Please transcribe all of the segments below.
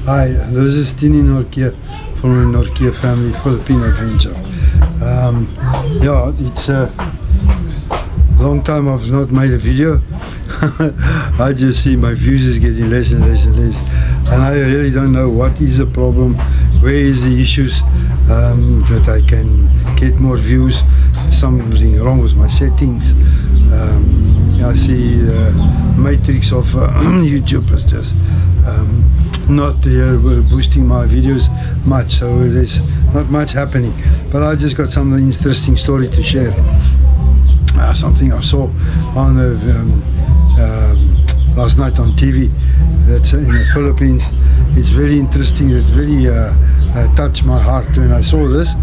Hi, this is Tini Norkia from the Norkia family Filipino adventure. Yeah, it's a long time I've not made a video. I just see my views is getting less and less and less, and I really don't know what is the problem, where is the issues, that I can get more views. Something wrong with my settings. I see the matrix of YouTube is just not boosting my videos much, so there's not much happening. But I just got some interesting story to share. Something I saw on last night on TV that's in the Philippines. It's very interesting. It really touched my heart when I saw this.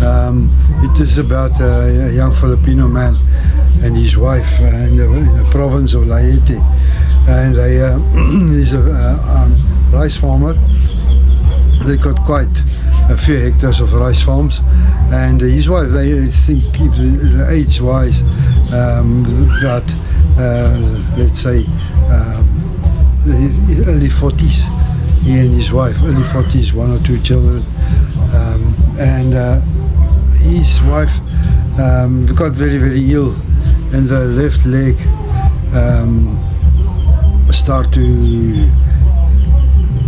It is about a young Filipino man and his wife in the province of Leyte, and he's a rice farmer. They got quite a few hectares of rice farms, and his wife, they think age-wise, about let's say early 40s. He and his wife, early 40s, 1 or 2 children, and his wife got very, very ill, and the left leg start to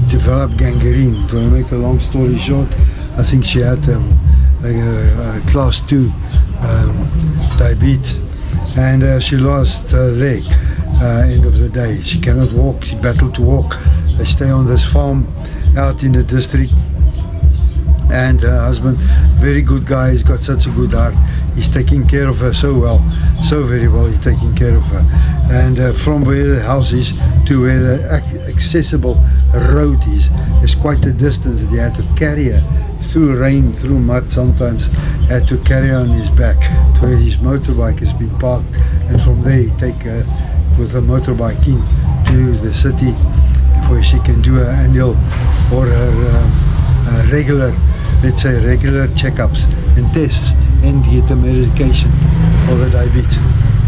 develop gangrene. To make a long story short, I think she had a class 2 diabetes, and she lost her leg end of the day. She cannot walk, she battled to walk. They stay on this farm out in the district, and her husband, very good guy, he's got such a good heart. He's taking care of her so well, so very well. He's taking care of her, and from where the house is to where the accessible road is quite a distance that he had to carry her through rain, through mud sometimes, had to carry her on his back to where his motorbike has been parked, and from there he take her with a motorbike in to the city where she can do her annual or her regular, let's say regular checkups and tests, and get the medication for the diabetes.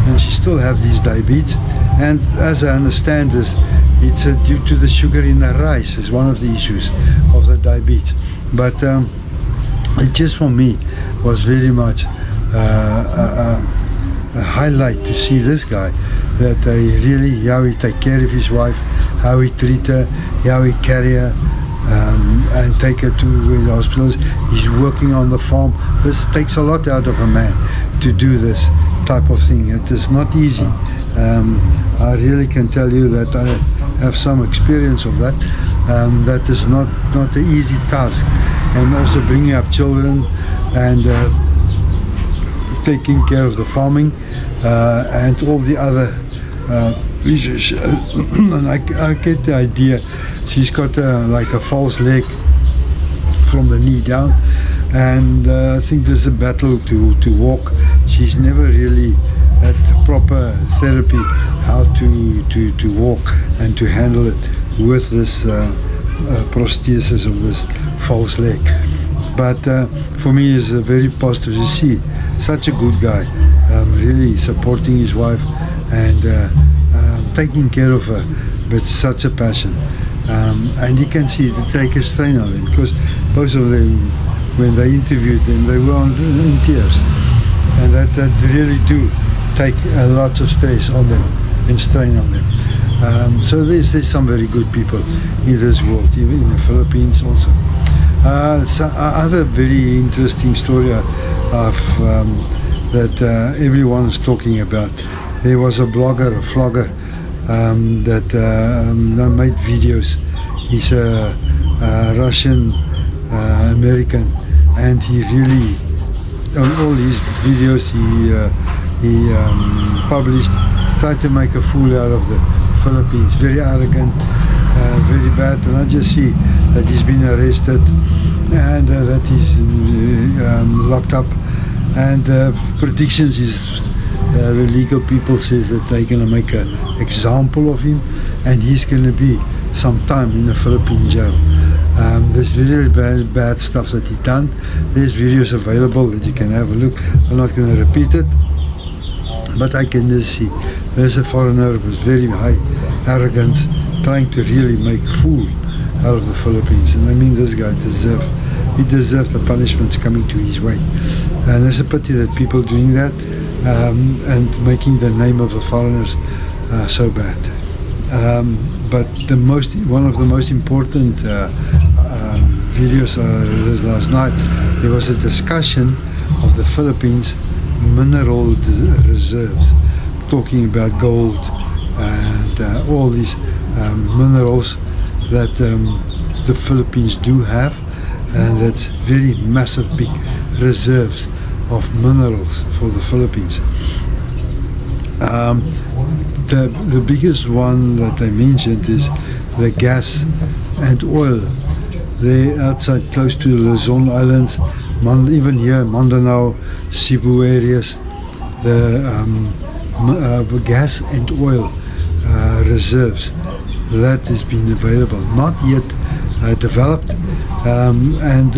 And she still has these diabetes, and as I understand this, it's due to the sugar in the rice is one of the issues of the diabetes. But it just for me was very much a highlight to see this guy, that really how he take care of his wife, how he treat her, how he carry her, and take her to the hospitals. He's working on the farm. This takes a lot out of a man to do this type of thing. It is not easy. I really can tell you that I have some experience of that. That is not an easy task, and also bringing up children and taking care of the farming and all the other issues. And I get the idea. She's got like a false leg from the knee down, and I think there's a battle to walk. She's never really had proper therapy how to walk and to handle it with this prosthesis of this false leg. But for me, it's very positive to see such a good guy, really supporting his wife and taking care of her with such a passion. And you can see the take a strain on them, because both of them, when they interviewed them, they were in tears, and that really do take lots of stress on them and strain on them. So there's some very good people in this world, even in the Philippines also. Other very interesting story of that everyone is talking about. There was a blogger, a vlogger, that made videos. He's a Russian American, and he really, on all his videos, he published, tried to make a fool out of the Philippines. Very arrogant, very bad. And I just see that he's been arrested, and that he's locked up, and predictions is the legal people says that they're going to make an example of him, and he's going to be some time in a Philippine jail. There's really bad stuff that he done. There's videos available that you can have a look. I'm not going to repeat it, but I can just see there's a foreigner with very high arrogance trying to really make a fool out of the Philippines. And I mean, this guy deserved the punishments coming to his way. And it's a pity that people doing that and making the name of the foreigners so bad. But one of the most important videos was last night. There was a discussion of the Philippines mineral reserves, talking about gold and all these minerals that the Philippines do have, and that's very massive big reserves of minerals for the Philippines. The biggest one that they mentioned is the gas and oil. They're outside, close to the Luzon Islands, even here, Mindanao, Cebu areas, the gas and oil reserves that has been available, not yet developed, and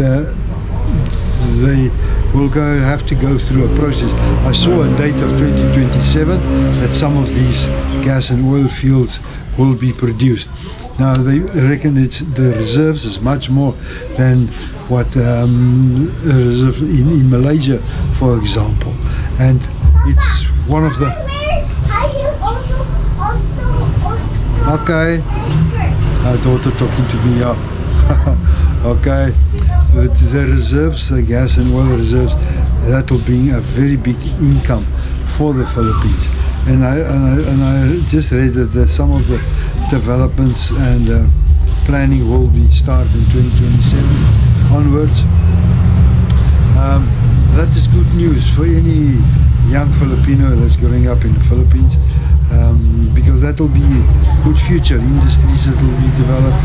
they will have to go through a process. I saw a date of 2027 that some of these gas and oil fields will be produced. Now they reckon the reserves is much more than what reserve in Malaysia, for example, and it's one of the. Okay, our daughter talking to me. Okay, but the reserves, the gas and oil reserves, that will bring a very big income for the Philippines. And I just read that some of the developments and planning will be started in 2027 onwards. That is good news for any young Filipino that's growing up in the Philippines, because that will be good future industries that will be developed.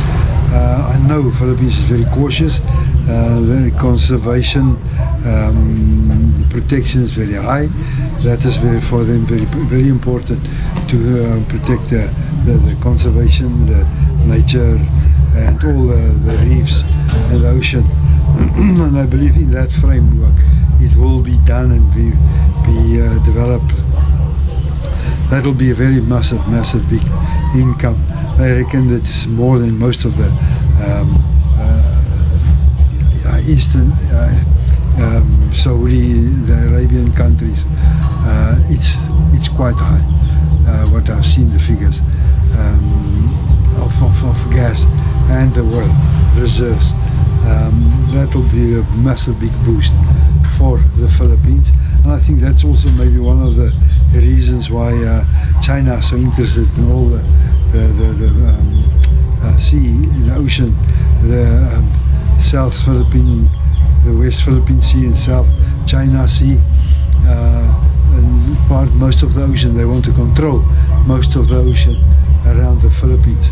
I know Philippines is very cautious. The conservation protection is very high. That is for them very important to protect the conservation, the nature, and all the reefs and the ocean. And I believe in that framework it will be done and be developed. That will be a very massive big income. I reckon that's more than most of the Eastern Saudi, the Arabian countries. It's quite high. What I've seen, the figures of gas and the oil reserves. That will be a massive big boost for the Philippines, and I think that's also maybe one of the reasons why China is so interested in all the sea, the ocean, the South Philippine, the West Philippine Sea and South China Sea, and most of the ocean. They want to control most of the ocean around the Philippines.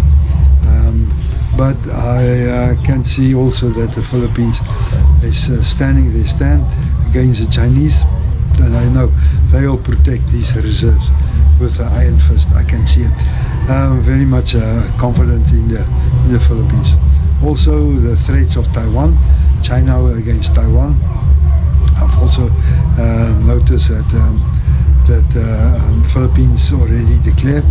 But I can see also that the Philippines is standing their stand against the Chinese, and I know they will protect these reserves with an iron fist. I can see it. I'm very much confident in the Philippines. Also, the threats of Taiwan, China against Taiwan. I've also noticed that Philippines already declared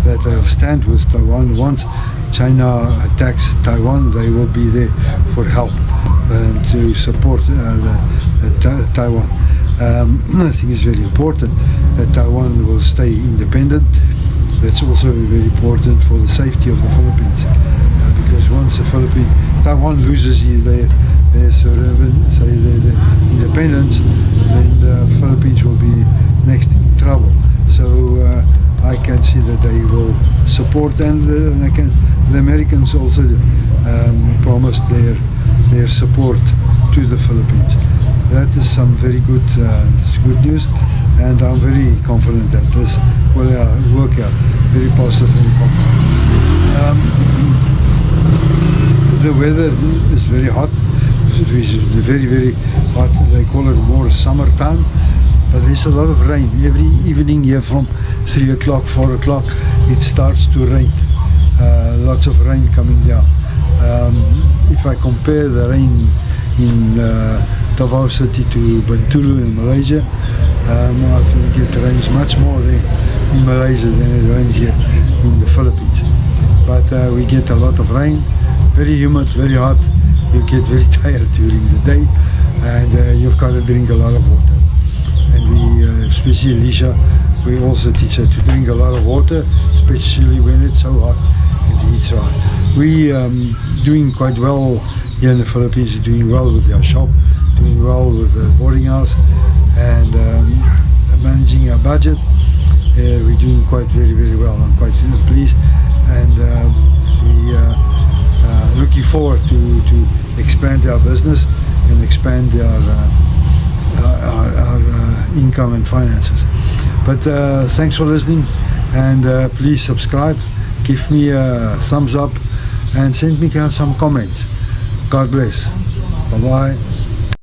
that they'll stand with Taiwan. Once China attacks Taiwan, they will be there for help and to support Taiwan. I think it's very important that Taiwan will stay independent. That's also very important for the safety of the Philippines, because once Taiwan loses their independence, then the Philippines will be next in trouble. So I can see that they will support, and the Americans also promised their support to the Philippines. That is some very good news, and I'm very confident that this will work out. Very positive, very confident. The weather is very hot. It's very hot. They call it more summertime, but there's a lot of rain. Every evening here from 3 o'clock, 4 o'clock, it starts to rain. Lots of rain coming down. If I compare the rain in Davao City to Bintulu in Malaysia, I think it rains much more there in Malaysia than it rains here in the Philippines. But we get a lot of rain. very humid, very hot. You get very tired during the day, and you've got to drink a lot of water. And we, especially Alicia, we also teach her to drink a lot of water, especially when it's so hot and the heat's so hot. We doing quite well here in the Philippines, doing well with our shop, doing well with the boarding house, and managing our budget. We're doing quite very well. I'm quite pleased, and we looking forward to expand our business and expand our income and finances. But thanks for listening, and please subscribe, give me a thumbs up, and send me some comments. God bless. Bye bye.